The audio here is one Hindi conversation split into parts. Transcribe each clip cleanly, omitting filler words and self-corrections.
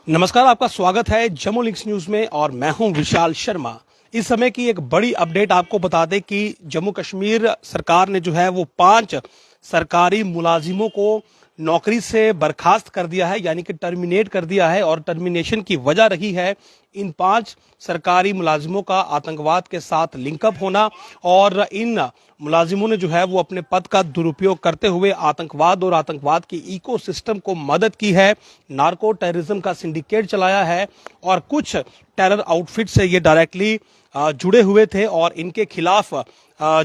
नमस्कार, आपका स्वागत है जम्मू लिंक्स न्यूज में और मैं हूं विशाल शर्मा। इस समय की एक बड़ी अपडेट आपको बता दें कि जम्मू कश्मीर सरकार ने जो है वो 5 सरकारी मुलाजिमों को नौकरी से बर्खास्त कर दिया है, यानी कि टर्मिनेट कर दिया है। और टर्मिनेशन की वजह रही है इन 5 सरकारी मुलाजिमों का आतंकवाद के साथ लिंकअप होना और इन मुलाजिमों ने जो है वो अपने पद का दुरुपयोग करते हुए आतंकवाद और आतंकवाद की इकोसिस्टम को मदद की है, नार्को टेररिज्म का सिंडिकेट चलाया है और कुछ टेरर आउटफिट से ये डायरेक्टली जुड़े हुए थे और इनके खिलाफ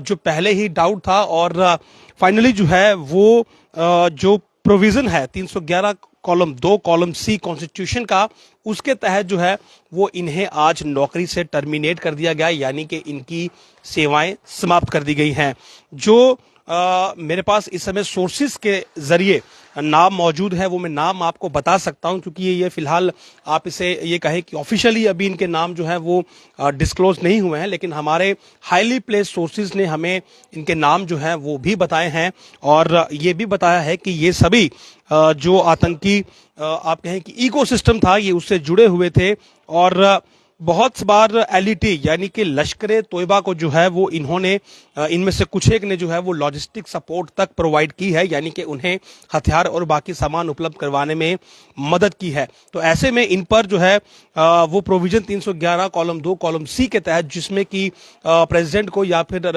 जो पहले ही डाउट था और फाइनली जो है वो जो प्रोविजन है 311 कॉलम 2 कॉलम सी कॉन्स्टिट्यूशन का, उसके तहत जो है वो इन्हें आज नौकरी से टर्मिनेट कर दिया गया, यानी कि इनकी सेवाएं समाप्त कर दी गई हैं। जो मेरे पास इस समय सोर्सेस के जरिए नाम मौजूद है वो मैं नाम आपको बता सकता हूं, क्योंकि ये फिलहाल आप इसे ये कहें कि ऑफिशियली अभी इनके नाम जो है वो डिस्क्लोज नहीं हुए हैं, लेकिन हमारे हाईली प्लेस्ड सोर्सेज ने हमें इनके नाम जो है वो भी बताए हैं और ये भी बताया है कि ये सभी जो आतंकी आप कहें कि इकोसिस्टम था ये उससे जुड़े हुए थे और बहुत बार एलईटी यानी कि लश्कर तोयबा को जो है वो इन्होंने इनमें से कुछ एक ने जो है वो लॉजिस्टिक सपोर्ट तक प्रोवाइड की है, यानी कि उन्हें हथियार और बाकी सामान उपलब्ध करवाने में मदद की है। तो ऐसे में इन पर जो है वो प्रोविजन 311 कॉलम 2 कॉलम सी के तहत, जिसमें कि प्रेसिडेंट को या फिर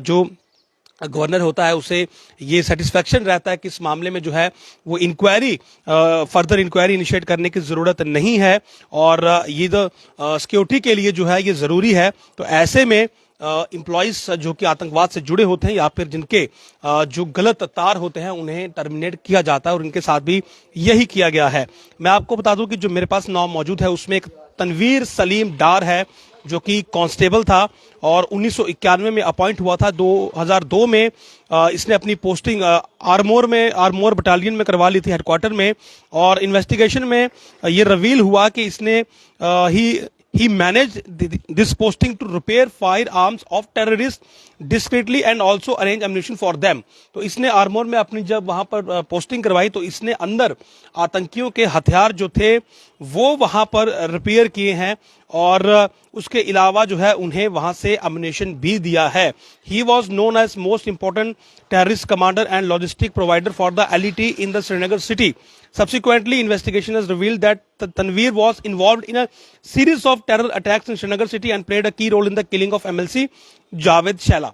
जो गवर्नर होता है उसे ये सेटिस्फेक्शन रहता है कि इस मामले में जो है वो इंक्वायरी फर्दर इंक्वायरी इनिशिएट करने की ज़रूरत नहीं है और ये सिक्योरिटी के लिए जो है ये ज़रूरी है। तो ऐसे में एम्प्लॉइज जो कि आतंकवाद से जुड़े होते हैं या फिर जिनके जो गलत तार होते हैं उन्हें टर्मिनेट किया जाता है और इनके साथ भी यही किया गया है। मैं आपको बता दूं कि जो मेरे पास नाम मौजूद है उसमें एक तनवीर सलीम डार है जो कि कांस्टेबल था और 1991 में अपॉइंट हुआ था। 2002 में इसने अपनी पोस्टिंग आर्मोर बटालियन में करवा ली थी हेडक्वार्टर में और इन्वेस्टिगेशन में ये रिवील हुआ कि इसने he managed this posting to repair firearms of terrorists discreetly and also arrange ammunition for them। तो इसने आर्मोर में अपनी जब वहां पर पोस्टिंग करवाई तो इसने अंदर आतंकियों के हथियार जो थे वो वहां पर रिपेयर किए हैं और उसके अलावा जो है उन्हें वहां से अम्युनिशन भी दिया है। He was known as most important terrorist commander and logistic provider for the LET in the Srinagar city. Subsequently, investigation has revealed that Tanveer was involved in a series of terror attacks in Srinagar city and played a key role in the killing of MLC Javed Shaila।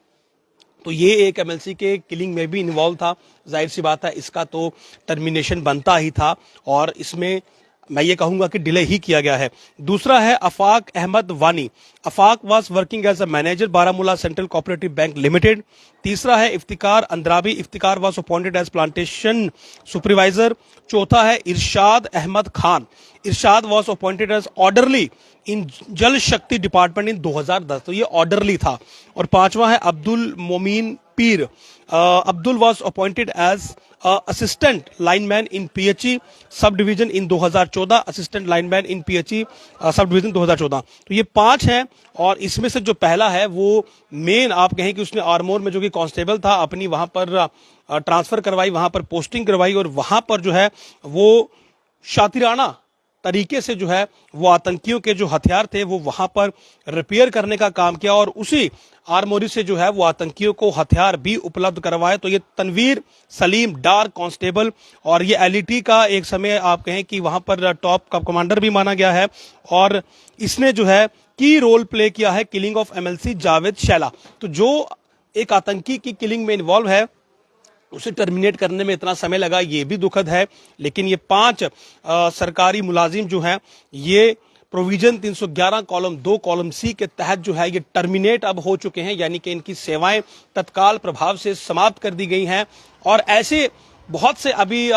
तो ये एक एमएलसी के किलिंग में भी इन्वॉल्व था। जाहिर सी बात है इसका तो टर्मिनेशन बनता ही था और इसमें मैं ये कहूंगा कि डिले ही किया गया है। दूसरा है Afaq Ahmad Wani. Afaq was working as a manager Baramulla central cooperative bank limited. तीसरा है Iftikhar Andrabi. Iftikhar was appointed as plantation supervisor. चौथा है Irshad Ahmad Khan. Irshad was appointed as orderly in Jal Shakti department in 2010। तो ये ऑर्डरली था। और पांचवा है Abdul Momin Peer. Abdul was appointed as assistant lineman in PHE sub division in 2014। Assistant lineman in PHE sub division 2014। तो ये 5 हैं और इसमें से जो पहला है वो मेन आप कहें कि उसने आर्मोर में जो कि कांस्टेबल था अपनी वहां पर ट्रांसफर करवाई, वहां पर पोस्टिंग करवाई और वहां पर जो है वो शातिराना तरीके से जो है वो आतंकियों के जो हथियार थे वो वहां पर रिपेयर करने का काम किया और उसी आर्मोरी से जो है वो आतंकियों को हथियार भी उपलब्ध करवाए। तो ये तनवीर सलीम डार कांस्टेबल और ये एलईटी का एक समय आप कहें कि वहां पर टॉप का कमांडर भी माना गया है और इसने जो है की रोल प्ले किया है killing of MLC Javed Shaila. तो जो एक आतंकी की किलिंग में इन्वॉल्व है उसे टर्मिनेट करने में इतना समय लगा, ये भी दुखद है। लेकिन ये 5 सरकारी मुलाजिम जो हैं ये प्रोविजन 311 कॉलम 2 कॉलम सी के तहत जो है ये टर्मिनेट अब हो चुके हैं, यानी कि इनकी सेवाएं तत्काल प्रभाव से समाप्त कर दी गई हैं। और ऐसे बहुत से अभी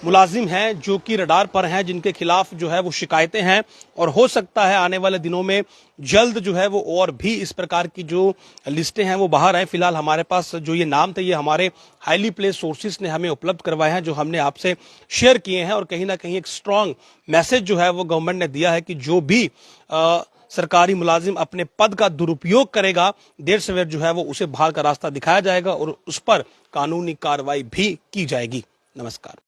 मुलाजिम हैं जो कि रडार पर हैं जिनके खिलाफ जो है वो शिकायतें हैं और हो सकता है आने वाले दिनों में जल्द जो है वो और भी इस प्रकार की जो लिस्टें हैं वो बाहर आए। फिलहाल हमारे पास जो ये नाम थे ये हमारे हाईली प्लेस्ड सोर्सेज ने हमें उपलब्ध करवाए हैं, जो हमने आपसे शेयर किए हैं और कहीं ना कहीं एक स्ट्रांग मैसेज जो है वो गवर्नमेंट ने दिया है कि जो भी सरकारी मुलाजिम अपने पद का दुरुपयोग करेगा देर सवेर जो है वो उसे भाग का रास्ता दिखाया जाएगा और उस पर कानूनी कार्रवाई भी की जाएगी। नमस्कार।